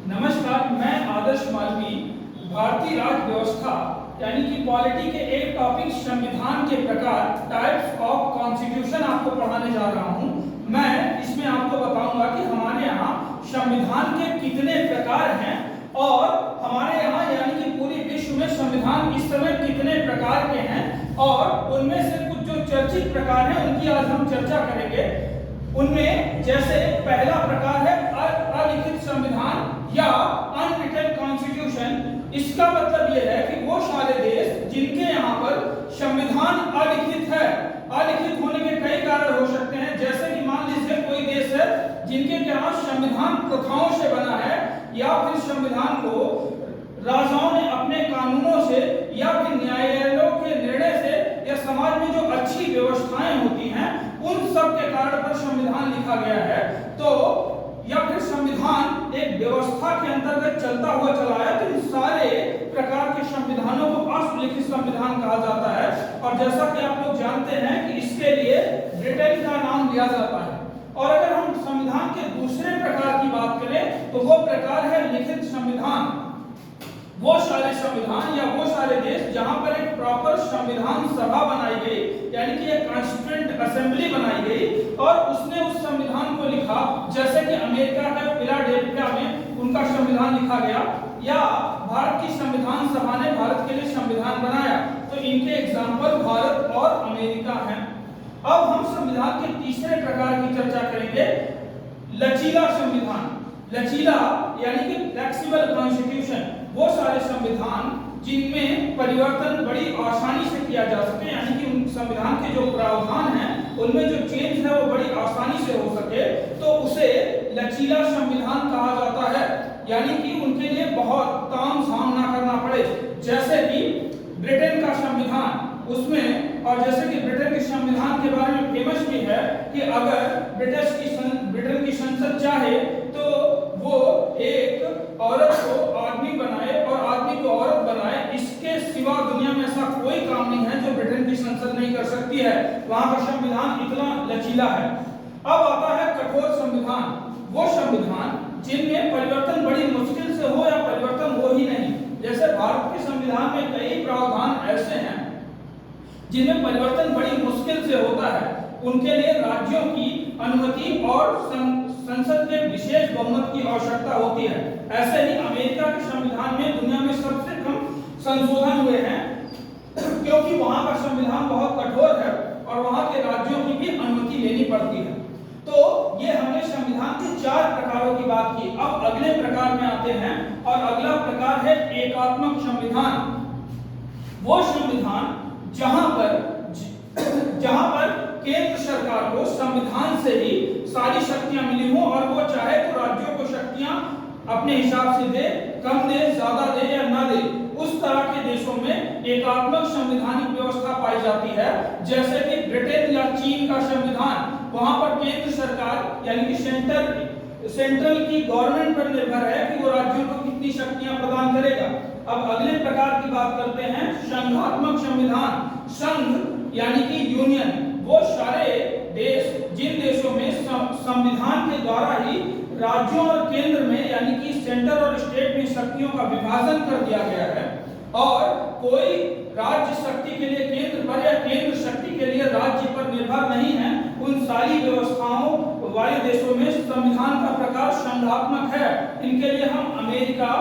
नमस्कार, मैं आदर्श मालवी भारतीय राज्य व्यवस्था यानी कि पॉलिटी के एक टॉपिक संविधान के प्रकार टाइप्स ऑफ कॉन्स्टिट्यूशन आपको पढ़ाने जा रहा हूं। मैं इसमें आपको बताऊंगा कि हमारे यहाँ संविधान के कितने प्रकार हैं और हमारे यहाँ यानी कि पूरे विश्व में संविधान इस समय कितने प्रकार के हैं और उनमें से कुछ जो चर्चित प्रकार हैं उनकी आज हम चर्चा करेंगे। उनमें जैसे पहला प्रकार है अलिखित संविधान या अनरिटन कॉन्स्टिट्यूशन। इसका मतलब यह है कि वो सारे देश जिनके यहाँ पर संविधान अलिखित है। अलिखित होने के कई कारण हो सकते हैं, जैसे कि मान लीजिए कोई देश है जिनके यहाँ संविधान प्रथाओं से बना है या फिर संविधान को राजाओं ने अपने कानूनों से या फिर न्यायालयों के निर्णय से या समाज में जो अच्छी व्यवस्थाएं होती हैं उन सब के कारण पर संविधान लिखा गया है। तो या फिर संविधान एक व्यवस्था के अंतर्गत चलता हुआ चला है, तो इन सारे प्रकार के संविधानों को अलिखित संविधान कहा जाता है। और जैसा कि आप लोग जानते हैं कि इसके लिए ब्रिटेन का नाम लिया जाता है। और अगर हम संविधान के दूसरे प्रकार की बात करें तो वो प्रकार है लिखित संविधान। वो सारे संविधान या वो सारे देश जहां पर एक प्रॉपर संविधान सभा बनाई गई यानी कि एक कॉन्स्टिट्यूएंट असेंबली बनाई गई और उसने उस संविधान को लिखा, जैसे कि अमेरिका के फिलाडेल्फिया में उनका संविधान लिखा गया या भारत की संविधान सभा ने भारत के लिए संविधान बनाया। तो इनके एग्जाम्पल भारत और अमेरिका हैं। अब हम संविधान के तीसरे प्रकार की चर्चा करेंगे, लचीला संविधान। लचीला यानी कि फ्लेक्सिबल कॉन्स्टिट्यूशन, वो सारे संविधान जिनमें परिवर्तन बड़ी आसानी से किया जा सके, यानी कि उन संविधान के जो प्रावधान हैं उनमें जो चेंज है वो बड़ी आसानी से हो सके, तो उसे लचीला संविधान कहा जाता है। यानी कि उनके लिए बहुत तामझाम ना करना पड़े, जैसे कि ब्रिटेन का संविधान। उसमें और जैसे कि ब्रिटेन के संविधान के बारे में फेमस भी है कि अगर ब्रिटेन की संसद चाहे तो वो एक औरत को आदमी बनाए और आदमी को औरत बनाए, इसके सिवा दुनिया में ऐसा कोई काम नहीं है जो ब्रिटेन की संसद नहीं कर सकती है। वहां का संविधान इतना लचीला है। अब आता है कठोर संविधान। वो संविधान जिनमें परिवर्तन बड़ी मुश्किल से हो या परिवर्तन हो ही नहीं। जैसे भारत के संविधान में कई प्रावधान ऐसे हैं जिनमें परिवर्तन बड़ी मुश्किल से होता है, उनके लिए राज्यों की अनुमति और संसद के विशेष बहुमत की आवश्यकता होती है। ऐसे ही अमेरिका के संविधान में दुनिया में सबसे कम संशोधन हुए हैं क्योंकि वहां का संविधान बहुत कठोर है और वहां के राज्यों की भी अनुमति लेनी पड़ती है। तो ये हमने संविधान के 4 प्रकारों की बात की। अब अगले प्रकार में आते हैं और अगला प्रकार है एकात्मक संविधान। वो संविधान जहां पर केंद्र सरकार को संविधान से ही सारी शक्तियां मिली हो और वो चाहे तो राज्यों को शक्तियां अपने हिसाब से दे, कम दे, ज्यादा दे या ना दे। उस तरह के देशों में एकात्मक संवैधानिक व्यवस्था पाई जाती है, जैसे कि ब्रिटेन या चीन का संविधान। वहां पर केंद्र सरकार यानी कि सेंट्रल की गवर्नमेंट पर निर्भर है कि वो राज्यों को कितनी शक्तियां प्रदान करेगा। अब अगले प्रकार की बात करते हैं संघात्मक संविधान। संघ यानी कि यूनियन, वो सारे देश जिन देशों में संविधान के द्वारा ही राज्यों और केंद्र में यानी कि सेंटर और स्टेट में शक्तियों का विभाजन कर दिया गया है और कोई राज्य शक्ति के लिए केंद्र पर या केंद्र शक्ति के लिए राज्य पर निर्भर नहीं है, उन सारी व्यवस्थाओं वाले देशों में संविधान का प्रकार संघात्मक है। इनके लिए हम अमेरिका,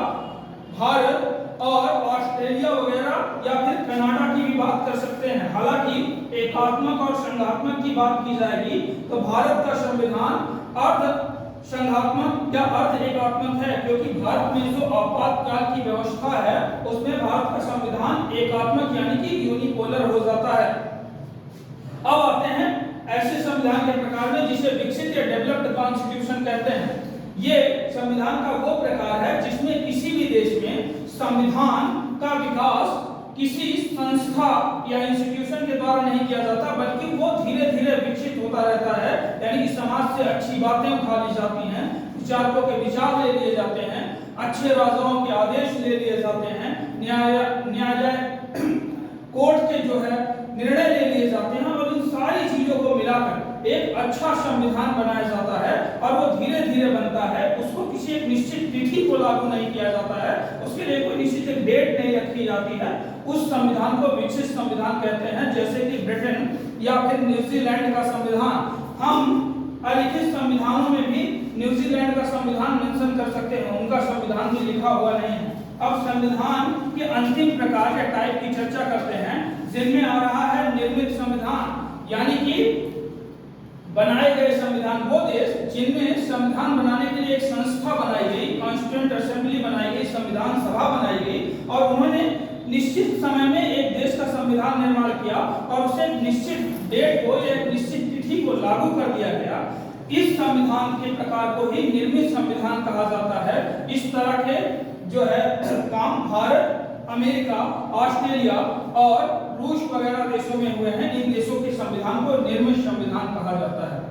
भारत और ऑस्ट्रेलिया वगैरह या फिर कनाडा की भी बात कर सकते हैं। हालांकि एकात्मक और संघात्मक की बात की जाएगी तो भारत का संविधान अर्ध संघात्मक या अर्ध एकात्मक है, क्योंकि भारत में जो आपातकाल की व्यवस्था है उसमें भारत का संविधान एकात्मक यानी कि यूनिपोलर हो जाता है। अब आते हैं ऐसे संविधान के प्रकार में जिसे विकसित या डेवलप्ड कॉन्स्टिट्यूशन कहते हैं। ये संविधान का वो प्रकार है जिसमें किसी भी देश में संविधान का विकास किसी संस्था या इंस्टीट्यूशन के द्वारा नहीं किया जाता, बल्कि वो धीरे धीरे विकसित होता रहता है। यानी कि समाज से अच्छी बातें उठा ली जाती हैं, विचारकों के विचार ले लिए जाते हैं, अच्छे राजाओं के आदेश ले लिए जाते हैं, न्यायालय कोर्ट के जो है निर्णय ले लिए जाते हैं और इन सारी चीजों को मिलाकर एक अच्छा संविधान बनाया जाता है और वो धीरे धीरे बनता है, उसको किसी एक निश्चित तिथि को लागू नहीं किया जाता है, उसके लिए कोई निश्चित एक डेट नहीं रखी जाती है, उस संविधान को विकसित संविधान कहते हैं। जैसे कि ब्रिटेन या फिर न्यूजीलैंड का संविधान, हम अलिखित संविधानों में भी न्यूजीलैंड का संविधान मेंशन कर सकते हैं, उनका संविधान भी लिखा हुआ नहीं है। अब संविधान के अंतिम प्रकार या टाइप की चर्चा करते हैं, जिनमें आ रहा है निर्मित संविधान, यानी कि बनाए गए संविधान। वो देश जिनमें संविधान बनाने के लिए एक संस्था बनाई गई, कॉन्स्टिट्यूएंट असेंबली बनाई गई, संविधान सभा बनाई गई और उन्होंने निश्चित समय में एक देश का संविधान निर्माण किया और उसे निश्चित डेट को या निश्चित तिथि को लागू कर दिया गया। इस संविधान के प्रकार को ही निर्मित संविधान कहा जाता है। इस तरह के जो है काम भारत, अमेरिका, ऑस्ट्रेलिया और रूस वगैरह देशों में हुए हैं। इन देशों के संविधान को निर्मित संविधान कहा जाता है।